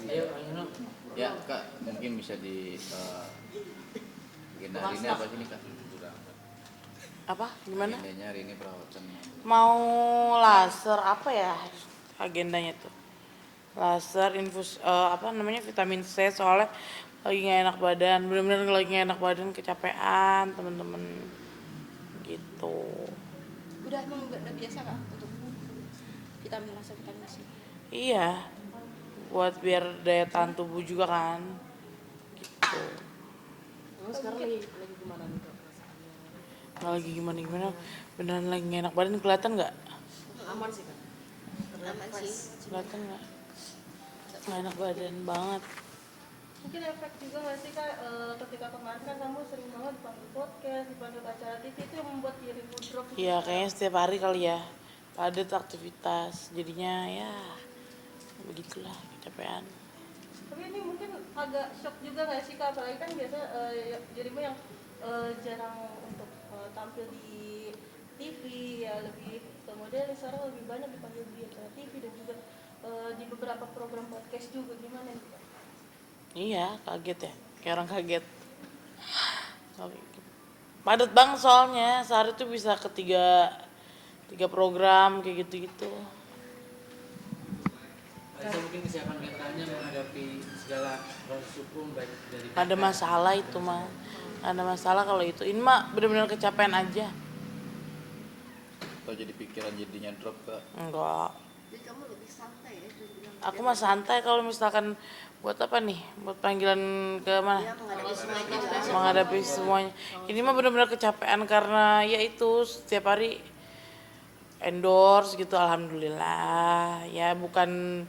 Ayo, Aino. Ya Kak, mungkin bisa di agenda hari ini apa sih nih Kak? Apa? Gimana? Agendanya hari ini perawatan. Mau laser apa ya agendanya tuh? Laser infus apa namanya vitamin C soalnya lagi nggak enak badan, bener-bener lagi nggak enak badan, kecapean temen-temen gitu. Udah emang udah biasa kak untuk vitamin laser vitamin C. Iya, buat biar daya tahan tubuh juga kan, gitu. Emang sekarang lagi gimana nih Kak perasaannya? Nggak lagi gimana-gimana, beneran lagi nggak enak badan, kelihatan nggak? Aman sih Kak. Aman sih. Kelihatan nggak? Nggak enak badan banget. Mungkin efek juga nggak sih kak, ketika kemarin kan kamu sering banget dipanggil podcast, dipanggil acara TV itu yang membuat dirimu drop gitu. Iya, kayaknya setiap hari kali ya, padat aktivitas, jadinya ya begitulah, kecapean. Tapi ini mungkin agak shock juga nggak sih kak, apalagi kan biasa dirimu yang jarang untuk tampil di TV ya, lebih ke modeling, sekarang lebih banyak dipanggil di acara TV dan juga di beberapa program podcast juga, gimana nih kak? Iya, kaget ya, kayak orang kaget. Padat banget soalnya, sehari tuh bisa ke tiga program kayak gitu-gitu. Aisyah mungkin kesiapan mentalnya menghadapi segala proses hukum baik dari Ada masalah itu mah, ada masalah kalau itu. Ini mah benar-benar kecapean aja. Atau jadi pikiran jadinya drop Kak? Enggak, Jadi kamu lebih santai ya bisa dibilang. aku mah santai kalau misalkan buat apa nih, buat panggilan ke mana? Ya menghadapi semuanya lah. Menghadapi semuanya. Ini mah benar-benar kecapean karena ya itu setiap hari endorse gitu, alhamdulillah. Ya bukan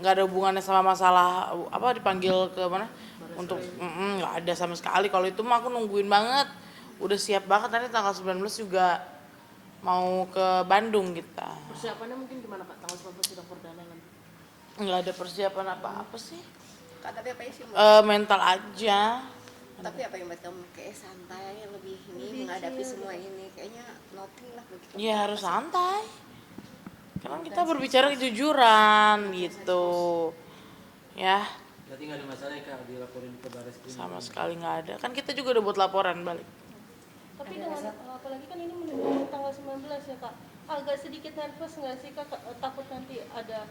nggak ada hubungannya sama masalah apa dipanggil ke mana untuk nggak ada sama sekali. Kalau itu mah aku nungguin banget, udah siap banget, nanti tanggal 19 juga mau ke Bandung kita. persiapannya mungkin gimana Kak? Tanggal 19 sidang perdana nanti. Nggak ada persiapan apa-apa sih. Kak, tapi apa yang sih yang Mental aja. tapi apa yang buat kamu kayak santai lebih ini menghadapi semua ini kayaknya nothing lah begitu. Ya harus santai. Karena kita berbicara kejujuran gitu. Ya, Berarti nggak ada masalah ya Kak dilaporin ke Baris Krim? sama sekali nggak ada. Kan kita juga udah buat laporan balik. Tapi dengan apalagi kan ini menuju tanggal 19 ya kak, agak sedikit nervous nggak sih kak, takut nanti ada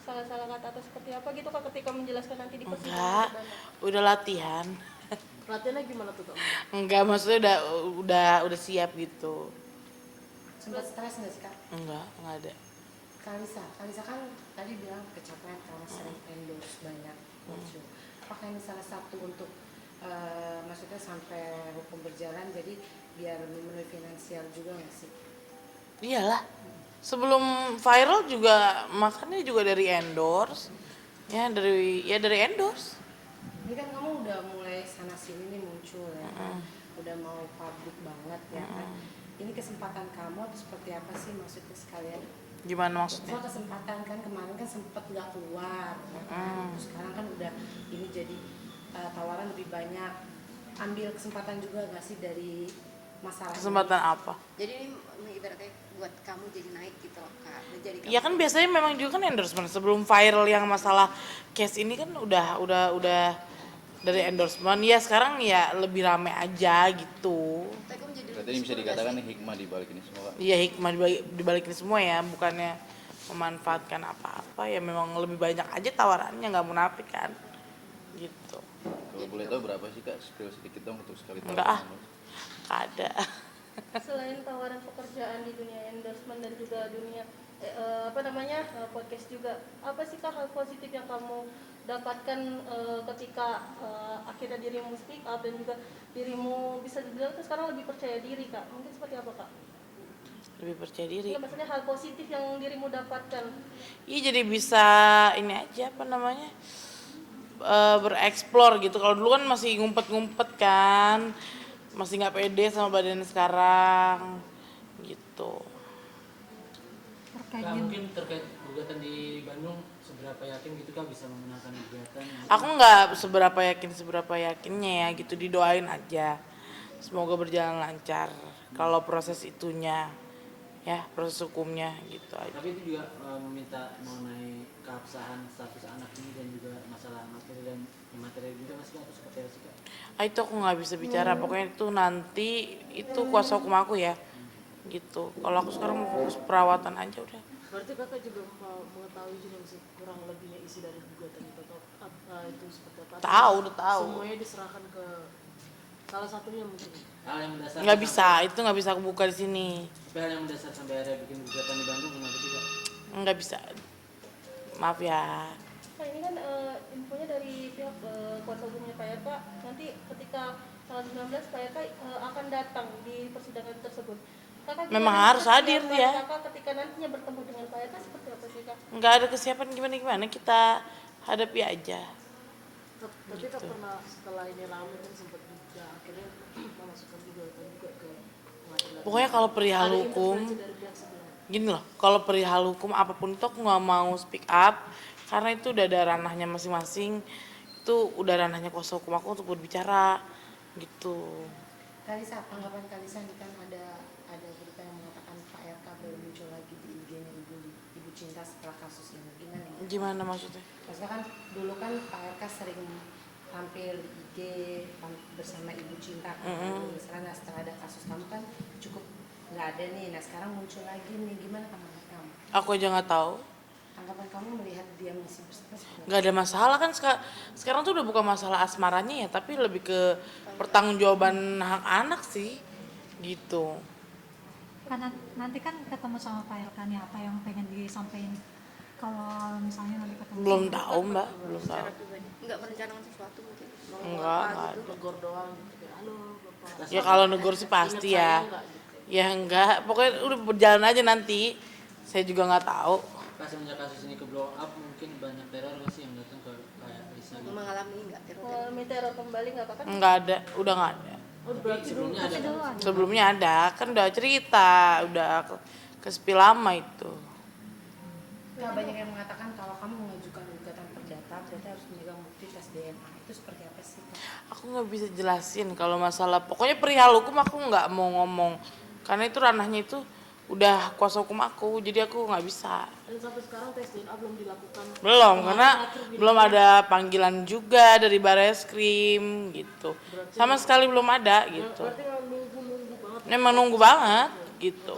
salah-salah kata atau seperti apa gitu kak ketika menjelaskan nanti di persidangan Enggak, perdana? udah latihan. Latihannya gimana tuh Kak? Enggak, maksudnya udah siap gitu. Sempat stres nggak sih kak? Enggak ada. Kalisa kan tadi bilang kecapean karena sering endorse banyak muncul. Apakah ini salah satu untuk maksudnya sampai hukum berjalan jadi biar memenuhi finansial juga nggak sih? Iyalah. Sebelum viral juga makannya juga dari endorse. Ya dari endorse. Ini kan kamu udah mulai sana sini nih muncul ya kan, udah mau publik banget ya kan. Ini kesempatan kamu atau seperti apa sih maksudnya sekalian? Gimana maksudnya? Soal kesempatan kan kemarin kan sempet nggak keluar, ya kan? Terus sekarang kan udah ini jadi tawaran lebih banyak. Ambil kesempatan juga nggak sih dari masalah Kesempatan ini? apa? Jadi ini ibaratnya buat kamu jadi naik gitu loh kak. Jadi Ya kan biasanya memang juga kan endorsement. Sebelum viral yang masalah case ini kan udah dari endorsement. Ya sekarang ya lebih rame aja gitu. tapi kamu jadi Berarti ini bisa dikatakan nih hikmah di balik ini semua Kak? Iya, hikmah dibalik ini semua ya, bukannya memanfaatkan apa-apa, ya memang lebih banyak aja tawarannya, nggak munafik kan gitu. Kalau boleh tahu berapa sih Kak? Spill sedikit dong untuk sekali tahu. Enggak ada. Selain tawaran pekerjaan di dunia endorsement dan juga dunia podcast juga, apa sih kak hal positif yang kamu dapatkan ketika akhirnya dirimu speak up dan juga dirimu bisa dibilang tuh sekarang lebih percaya diri kak, mungkin seperti apa kak? Lebih percaya diri. Ya, maksudnya hal positif yang dirimu dapatkan. Iya, jadi bisa ini aja apa namanya, bereksplor gitu. Kalau dulu kan masih ngumpet-ngumpet kan, masih nggak pede sama badan sekarang gitu. Kak, mungkin terkait gugatan di Bandung, seberapa yakin gitu Kak bisa memenangkan gugatan? Aku nggak seberapa yakinnya ya gitu, didoain aja. Semoga berjalan lancar kalau proses itunya ya, proses hukumnya gitu aja. Tapi itu juga meminta mengenai keabsahan status anak ini dan Itu aku nggak bisa bicara, pokoknya itu nanti itu kuasa hukum aku ya, gitu. Kalau aku sekarang mau fokus perawatan aja udah. Berarti kakak juga mau mengetahui juga sih kurang lebihnya isi dari gugatan itu atau apa itu seperti apa? Atau Tahu, udah tahu. Semuanya diserahkan ke salah satunya mungkin. Hal yang mendasar Nggak bisa, itu nggak bisa aku buka di sini. Tapi hal yang mendasar sampai akhirnya bikin gugatan di Bandung kenapa sih Kak? Nggak bisa. Maaf ya. Nah ini kan infonya dari pihak kuasa hukumnya Pak Eka, nanti ketika tanggal 19 Pak Eka akan datang di persidangan tersebut. Kakak gimana Memang harus hadir kesiapan dia. Kakak ketika nantinya bertemu dengan Pak Eka seperti apa sih Kak? Nggak ada kesiapan gimana kita hadapi aja. Tapi tak pernah setelah ini ramai kan sempat juga akhirnya memasukkan juga ke pengadilan. Pokoknya kalau perihal Ada hukum, intervensi dari pihak sebelah. gini loh, kalau perihal hukum apapun itu aku nggak mau speak up karena itu udah ada ranahnya masing-masing, itu udah ranahnya kuasa hukum aku untuk berbicara gitu. Kalisa, tanggapan Kalisa nih kan ada berita yang mengatakan Pak RK baru muncul lagi di IG-nya Ibu Cinta setelah kasus ini. Gimana ya? Gimana maksudnya? Maksudnya kan dulu kan Pak RK sering tampil di IG bersama Ibu Cinta kan. Misalnya setelah ada kasus kamu kan cukup nggak ada nih. Nah sekarang muncul lagi nih. Gimana tanggapan kamu? Aku aja nggak tahu. Tanggapan kamu melihat dia masih bersama seperti apa? Nggak ada masalah kan sekarang tuh udah bukan masalah asmaranya ya, tapi lebih ke pertanggungjawaban hak anak sih gitu. Karena nanti kan ketemu sama Pak Elkan ya, apa yang pengen disampaikan kalau misalnya nanti ketemu? Belum tahu Mbak, belum tahu. Secara pribadi nggak merencanakan sesuatu mungkin. Mau Enggak, apa enggak gitu. Negor doang gitu kayak halo Bapak. Ya kalau negur sih pasti ya. Ya enggak, pokoknya udah berjalan aja nanti. Saya juga nggak tahu. Pas semenjak kasus ini ke blow up mungkin banyak teror nggak sih yang datang ke kayak Lisa gitu. Mengalami nggak teror? Mengalami teror kembali nggak Kakak? Enggak ada, udah nggak ada. Oh berarti Sebelumnya ada kan? Sebelumnya ada, kan udah cerita, udah ke sepi lama itu. Nah, banyak yang mengatakan kalau kamu mengajukan gugatan perdata berarti harus memegang bukti tes DNA. Itu seperti apa sih Kak? Aku nggak bisa jelasin kalau masalah, pokoknya perihal hukum aku nggak mau ngomong, karena itu ranahnya itu udah kuasa hukum aku, jadi aku nggak bisa. dan sampai sekarang tes DNA belum dilakukan. Belum, Kemarin karena terakhir bilang belum ada panggilan juga dari Bareskrim gitu. Sama sekali belum ada gitu. berarti memang nunggu banget. Memang nunggu banget gitu.